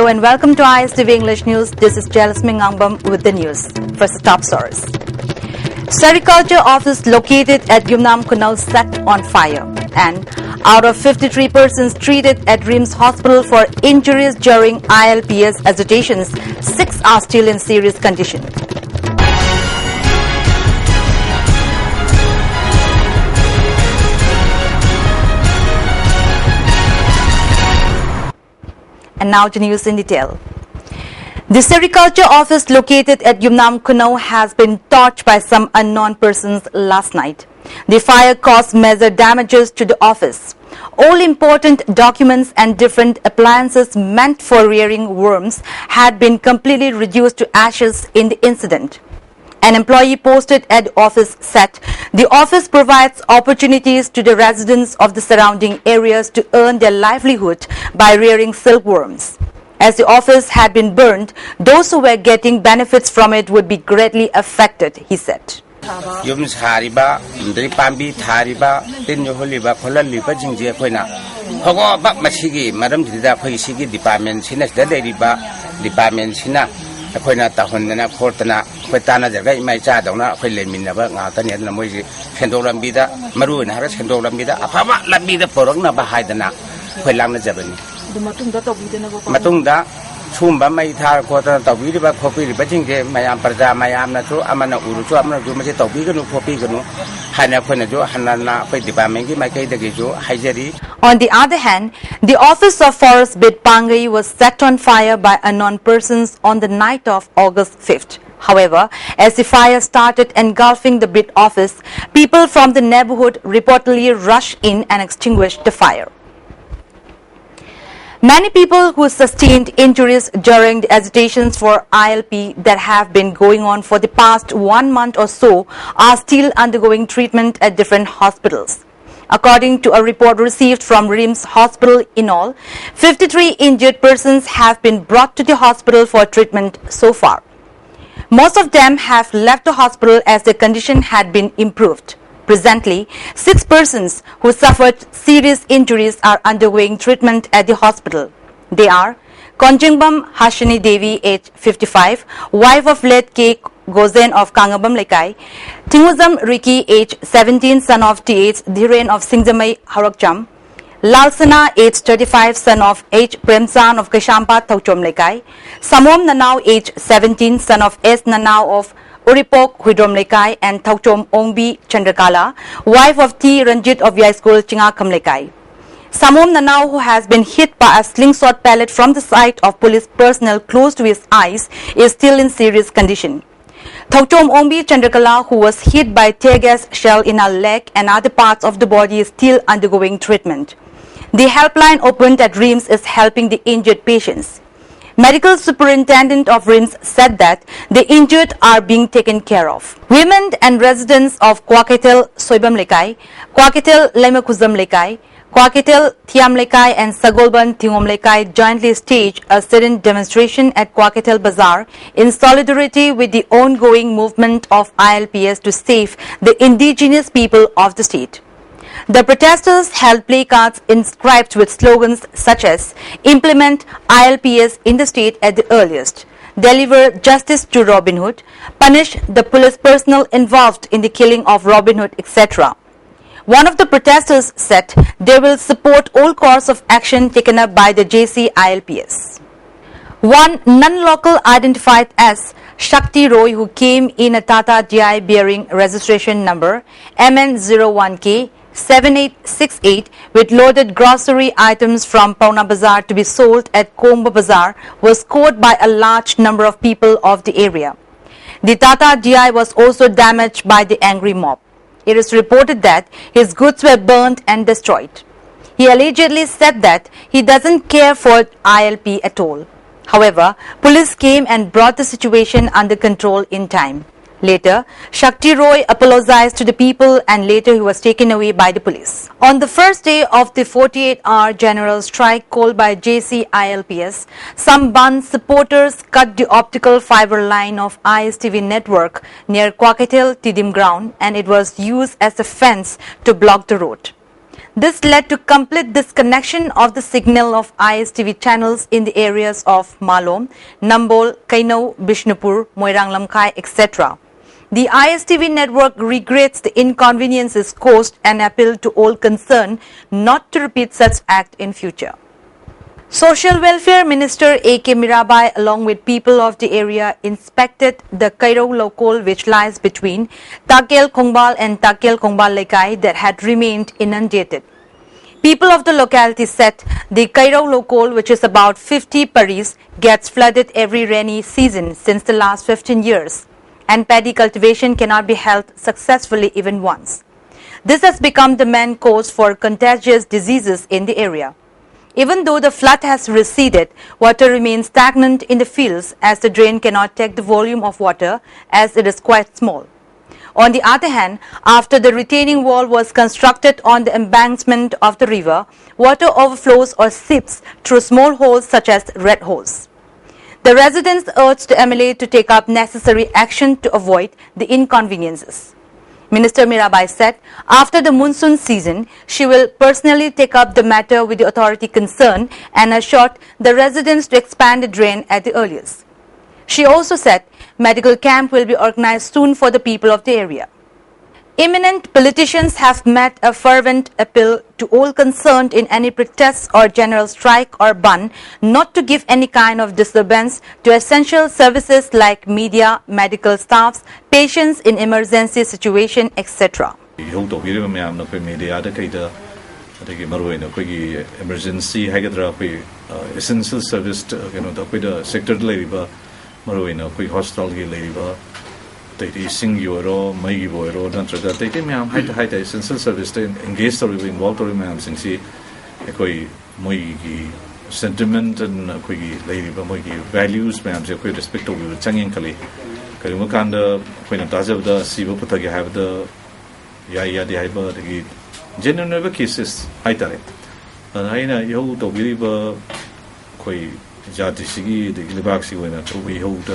and welcome to ISTV English News. This is Jasmine Ngangbam with the news. First, the top stories. Sericulture office located at Yumnam Kunal set on fire. And out of 53 persons treated at RIMS Hospital for injuries during ILPS agitations, 6 are still in serious condition. And now to news in detail. The Sericulture office located at Yumnam Kunau has been torched by some unknown persons last night. The fire caused major damages to the office. All important documents and different appliances meant for rearing worms had been completely reduced to ashes in the incident. An employee posted at the office said, "The office provides opportunities to the residents of the surrounding areas to earn their livelihood by rearing silkworms. As the office had been burned, those who were getting benefits from it would be greatly affected," he said. Yum Hariba, Dripambi, Tariba, Tinholiba, Kolaliba, Jinja Quena. Hogo, but Masigi, Madame Dida Sigi Department, Sinas, the Deriba, Department Sina, Aquena Tahonana, Fortana, Quetana, the Ray, my Chadona, Quileminaba, Nathan, and Moji, Kendolambida, Maroon, Harris, Kendolambida, Apama, Labida, Porona, Bahidana, Quelana Jabani. Matunda. Chumba may tar quarter of Viva copy, betting Mayam Parza, Mayam Natu, Amana Urutu, Amana Jumato, Bigano, Popigano, Hana Quenajo, Hanana, Pedipamangi, Makaidagijo, Hajeri. On the other hand, the office of Forest Bid Pangai was set on fire by unknown persons on the night of August 5th. However, as the fire started engulfing the bid office, people from the neighborhood reportedly rushed in and extinguished the fire. Many people who sustained injuries during the agitations for ILP that have been going on for the past 1 month or so are still undergoing treatment at different hospitals. According to a report received from RIMS Hospital, in all, 53 injured persons have been brought to the hospital for treatment so far. Most of them have left the hospital as their condition had been improved. Presently, 6 persons who suffered serious injuries are undergoing treatment at the hospital. They are Konjingbam Hashini Devi, age 55, wife of late K. Gozen of Kangabam Lekai; Tinguzam Riki, age 17, son of T.H. Dhiren of Singzamai Harakcham; Lalsana, age 35, son of H. Premsan of Kashampa Tauchom Lekai; Samom Nanao, age 17, son of S. Nanao of Uripok Huidrom Lekai; and Tauchom Ongbi Chandrakala, wife of T. Ranjit of Yai School Chingakam Lekai. Samom Nanao, who has been hit by a slingshot pellet from the side of police personnel close to his eyes, is still in serious condition. Tauchom Ongbi Chandrakala, who was hit by tear gas shell in her leg and other parts of the body, is still undergoing treatment. The helpline opened at RIMS is helping the injured patients. Medical Superintendent of RIMS said that the injured are being taken care of. Women and residents of Kwaketel Soibam Lekai, Kwaketel Lemakuzam Lekai, Kwaketel Thiam Lekai and Sagolban Tingom Lekai jointly staged a sit-in demonstration at Kwaketel Bazaar in solidarity with the ongoing movement of ILPS to save the indigenous people of the state. The protesters held placards inscribed with slogans such as "Implement ILPS in the state at the earliest," "Deliver justice to Robin Hood," "Punish the police personnel involved in the killing of Robin Hood," etc. One of the protesters said they will support all course of action taken up by the JC ILPS. One non-local identified as Shakti Roy, who came in a Tata DI bearing registration number MN01K 7868 with loaded grocery items from Pauna Bazaar to be sold at Komba Bazaar, was caught by a large number of people of the area. The Tata DI was also damaged by the angry mob. It is reported that his goods were burnt and destroyed. He allegedly said that he doesn't care for ILP at all. However, police came and brought the situation under control in time. Later, Shakti Roy apologized to the people and later he was taken away by the police. On the first day of the 48-hour general strike called by JC ILPS, some Band supporters cut the optical fiber line of ISTV network near Kwaketel Tidim ground and it was used as a fence to block the road. This led to complete disconnection of the signal of ISTV channels in the areas of Malom, Nambol, Kainau, Bishnupur, Moirang Lamkai, etc. The ISTV network regrets the inconveniences caused and appealed to all concerned not to repeat such act in future. Social Welfare Minister A.K. Mirabai, along with people of the area, inspected the Kairo Lokol, which lies between Takel Kongbal and Takel Kongbal Lekai, that had remained inundated. People of the locality said the Kairo Lokol, which is about 50 paris, gets flooded every rainy season since the last 15 years, and paddy cultivation cannot be held successfully even once. This has become the main cause for contagious diseases in the area. Even though the flood has receded, water remains stagnant in the fields as the drain cannot take the volume of water as it is quite small. On the other hand, after the retaining wall was constructed on the embankment of the river, water overflows or seeps through small holes such as red holes. The residents urged the MLA to take up necessary action to avoid the inconveniences. Minister Mirabai said after the monsoon season, she will personally take up the matter with the authority concerned and assured the residents to expand the drain at the earliest. She also said medical camp will be organized soon for the people of the area. Eminent politicians have made a fervent appeal to all concerned in any protests or general strike or ban not to give any kind of disturbance to essential services like media, medical staffs, patients in emergency situation, etc. Emergency essential service sector hospital sing euro, my euro, Nantraga, they may have high essential service to engage or involved or ma'am sing see a koi moigi sentiment and a quiggy lady, but moigi values, ma'am, a quite respect of you, Changing Kali. Karimakanda, when a does of the Sivo Putagi have the Yaya the Hyper, the genuine never kisses, I tell it. And I know you to believe koi Jati Sigi, the Gilibaxi winner, to we hold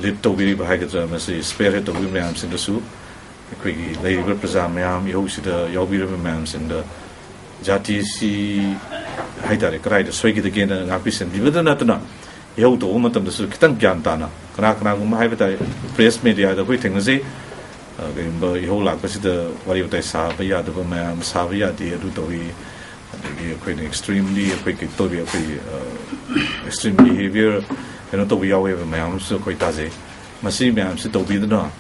lit to be behind the spirit of women's in the soup. The quickie lady represent Miam, Yoshida, Yobi Mams in the Jati si Haitari, cried the swag again and Apis and dividend at the Yo to woman of the Sukitan Gantana, Kanakana, Mahivata, press media, the waiting as a Yola, the Varivata Savia, the Mam, Savia, the Rutovi, and the extremely quick, extreme behavior. And we are with Mam, so quite as a Massi Mam, sit to be the no.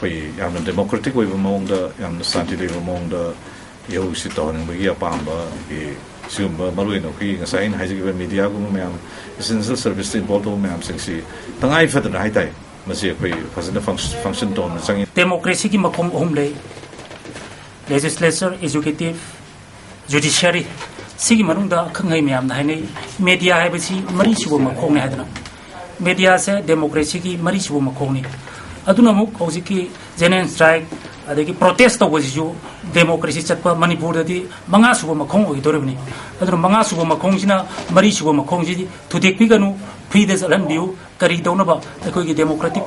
We am a democratic way among the Santi among the Yositon and we are Pamba, Sumba, Maruino, a sign has given media, Mam, essential service involved, Mam, Singsi. Tangai for the night time, Massi, was in the function tone. Democracy in Macom Homely, legislature, executive, judiciary, Sigimarunda, Kangamiam, media, I will see Marishu Macom. Media se democracy ki mari sibu makoni aduna muk hojiki genuine strike adagi protest to goju democracy chatpa manipur dadi manga subu makong oi doribni aduna manga subu makong sina mari subu makong ji thudek pi ganu free des alan biu kari dona ba ekoi gi democratic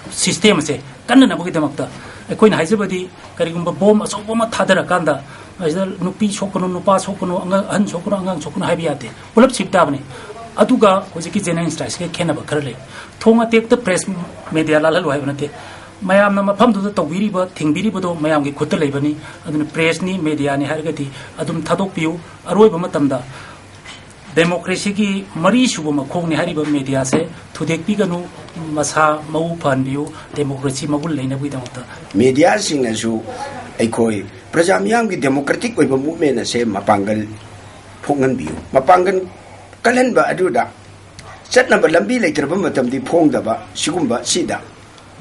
system se kanna na bugi demakta ekoi na haijabadi kari gumba bom aso bom thadara kanda aidal nupi sokono nupa sokono an sokono angang sokono haibiyate ulap chiptabni Aduga was a kitchen and strike, Kenaba Curly. Tonga take the press media la loyalty. Mayam Pam to the Tawiriba, Tingbiribo, Mayam Kutalabani, and the press ni media ni Hargati, Adum Tadopio, Aroba Matanda. Democracy Marishu Makoni Hariba media say, to the Piganu, Masa, Mau Pandu, democracy Magulena without media sing as you a koi. Prajamiam democratic with a movement as say Mapangal Pongan view. Mapangan. Kalenba aduda set number lambi later bamatam di pong daba shigumba sida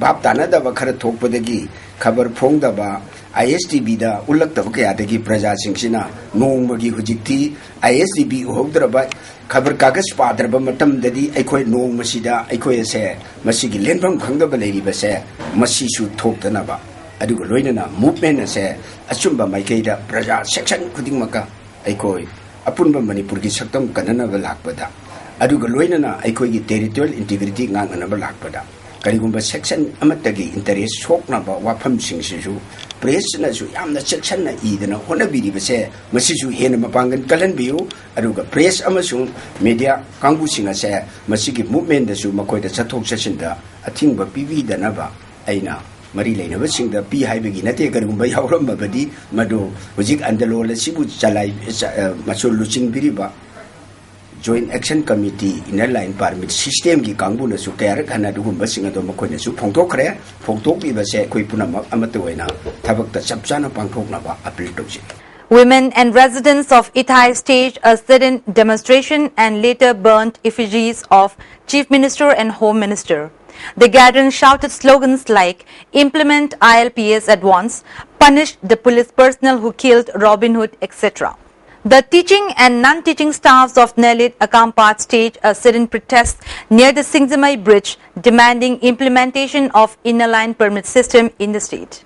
bab dana daba khara thokpadagi khabar phong daba ISTV da ulak daba kaya dagi praja singsina nongmagi hujikti ISTV uhogdraba khabar kagas padraba matam dadi aikoi nong masida aikoi se masigi lenpham khangdaba leiriba se masi su thoktanaba aduga loinana movement se achumba maikaida praja section khudingmaka aikoi Apunba Manipur ki saktam kanana balakpada. Aduga loinana aikoi ki territorial integrity ngang anaba lakpada. karigumba section amatagi interest soknaba wafamsingsisu press na su yamna chachanna idana honabiri base masisu hena mapangan kalanbiu aduga press amasung media kangbusinga se masigi movement da su makoida chathok chachinda athingba pivi danaba aina mari leinaba singda pi haibegi nate karigumba yawramba badi madu hujik andalo la sibu chalai masul luching biriba Joint Action Committee Inner Line Permit System ki kangbu na su kaya kana dugum basinga do makoi na su phongtok khre phongtok bi ba se koi punamak amatu waina thabak ta chapchana pangthok na ba appeal tawsi. Women and residents of Ithai staged a sit-in demonstration and later burnt effigies of Chief Minister and Home Minister. The gathering shouted slogans like "Implement ILPS at once," "Punish the police personnel who killed Robin Hood," etc. The teaching and non-teaching staffs of Nelit Akampat staged a sit-in protest near the Singzamai bridge demanding implementation of inner line permit system in the state.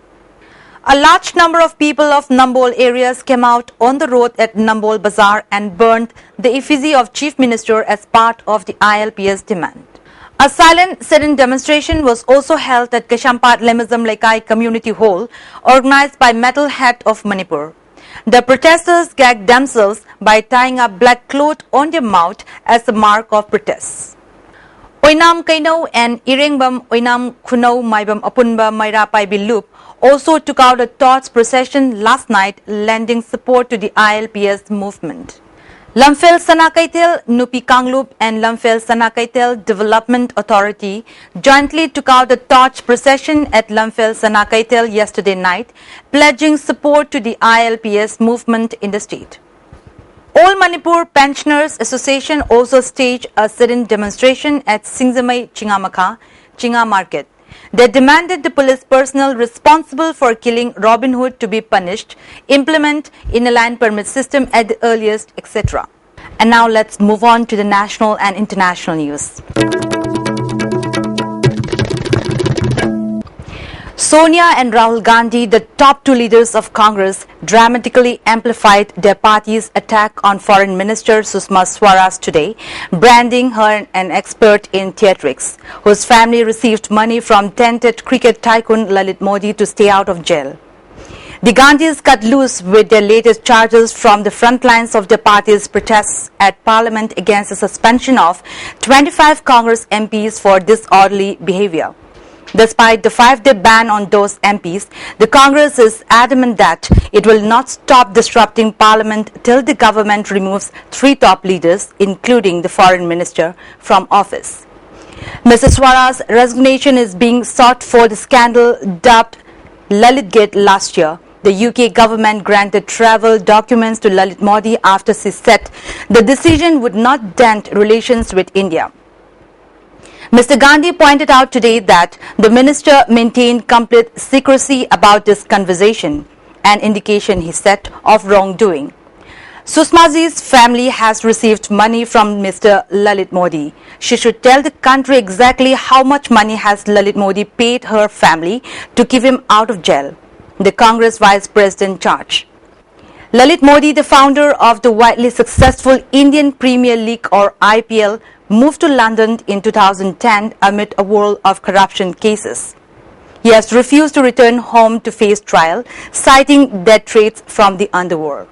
A large number of people of Nambol areas came out on the road at Nambol Bazaar and burned the effigy of Chief Minister as part of the ILPS demand. A silent sit-in demonstration was also held at Kashampat Lemazam Laikai Community Hall, organized by Metal Hat of Manipur. The protesters gagged themselves by tying a black cloth on their mouth as a mark of protest. Oinam Kaino and Irengbam Oinam Kunau Maibam Apunba Maira Paibi Loop also took out a torch procession last night, lending support to the ILPS movement. Lamphel Sanakaitel, Nupi Kanglup and Lamphel Sanakaitel Development Authority jointly took out a torch procession at Lamphel Sanakaitel yesterday night, pledging support to the ILPS movement in the state. All Manipur Pensioners Association also staged a sit-in demonstration at Singzamai Chinga Market. They demanded the police personnel responsible for killing Robin Hood to be punished, implement inner line permit system at the earliest, etc. And now let's move on to the national and international news. Sonia and Rahul Gandhi, the top two leaders of Congress, dramatically amplified their party's attack on Foreign Minister Sushma Swaraj today, branding her an expert in theatrics, whose family received money from talented cricket tycoon Lalit Modi to stay out of jail. The Gandhis cut loose with their latest charges from the front lines of their party's protests at Parliament against the suspension of 25 Congress MPs for disorderly behaviour. Despite the 5-day ban on those MPs, the Congress is adamant that it will not stop disrupting Parliament till the government removes 3 top leaders, including the Foreign Minister, from office. Mrs. Swaraj's resignation is being sought for the scandal dubbed Lalit Gate last year. The UK government granted travel documents to Lalit Modi after she said the decision would not dent relations with India. Mr. Gandhi pointed out today that the minister maintained complete secrecy about this conversation, an indication, he said, of wrongdoing. Sushmaji's family has received money from Mr. Lalit Modi. She should tell the country exactly how much money has Lalit Modi paid her family to keep him out of jail, the Congress Vice President charged. Lalit Modi, the founder of the widely successful Indian Premier League or IPL, moved to London in 2010 amid a whirl of corruption cases. He has refused to return home to face trial, citing death threats from the underworld.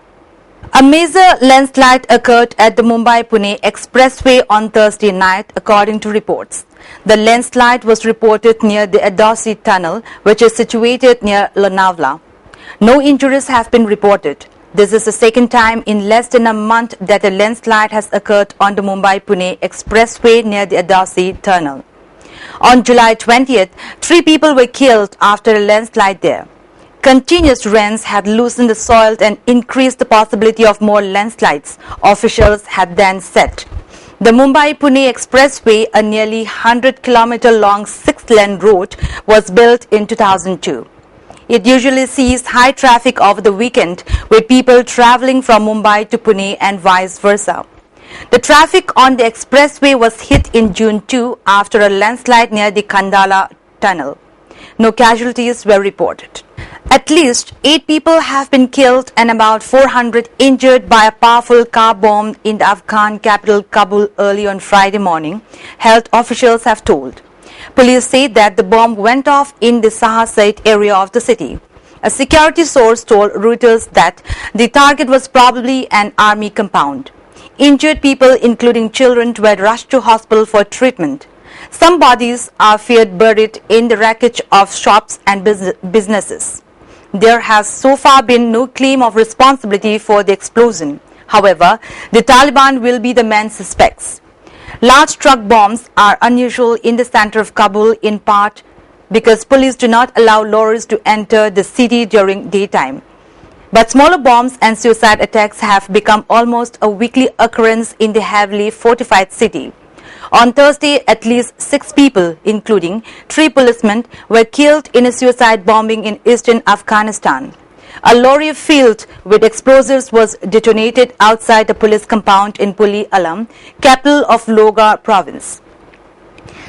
A major landslide occurred at the Mumbai-Pune Expressway on Thursday night, according to reports. The landslide was reported near the Adasi Tunnel, which is situated near Lonavala. No injuries have been reported. This is the second time in less than a month that a landslide has occurred on the Mumbai-Pune Expressway near the Adasi Tunnel. On July 20th, 3 people were killed after a landslide there. Continuous rains had loosened the soil and increased the possibility of more landslides, officials had then said. The Mumbai-Pune Expressway, a nearly 100-kilometer-long 6-lane road, was built in 2002. It usually sees high traffic over the weekend, with people travelling from Mumbai to Pune and vice versa. The traffic on the expressway was hit in June 2 after a landslide near the Khandala tunnel. No casualties were reported. At least 8 people have been killed and about 400 injured by a powerful car bomb in the Afghan capital Kabul early on Friday morning, health officials have told. Police say that the bomb went off in the Sahasait area of the city. A security source told Reuters that the target was probably an army compound. Injured people, including children, were rushed to hospital for treatment. Some bodies are feared buried in the wreckage of shops and businesses. There has so far been no claim of responsibility for the explosion. However, the Taliban will be the main suspects. Large truck bombs are unusual in the center of Kabul, in part because police do not allow lorries to enter the city during daytime. But smaller bombs and suicide attacks have become almost a weekly occurrence in the heavily fortified city. On Thursday, at least 6 people, including 3 policemen, were killed in a suicide bombing in eastern Afghanistan. A lorry filled with explosives was detonated outside a police compound in Puli Alam, capital of Logar province.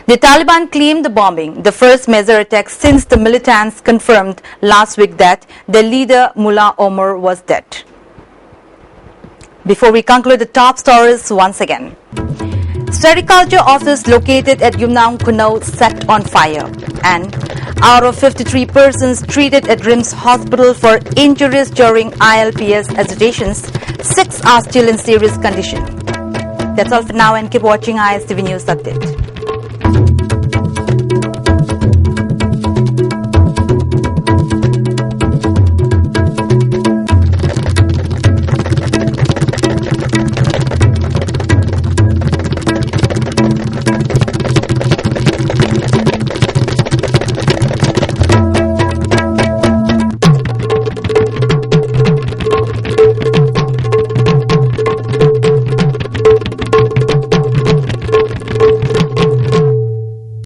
The Taliban claimed the bombing, the first major attack since the militants confirmed last week that their leader Mullah Omar was dead. Before we conclude the top stories once again. Sericulture office located at Yumnam Kunau set on fire, and out of 53 persons treated at RIMS hospital for injuries during ILPS agitations, 6 are still in serious condition. That's all for now, and keep watching ISTV News Update.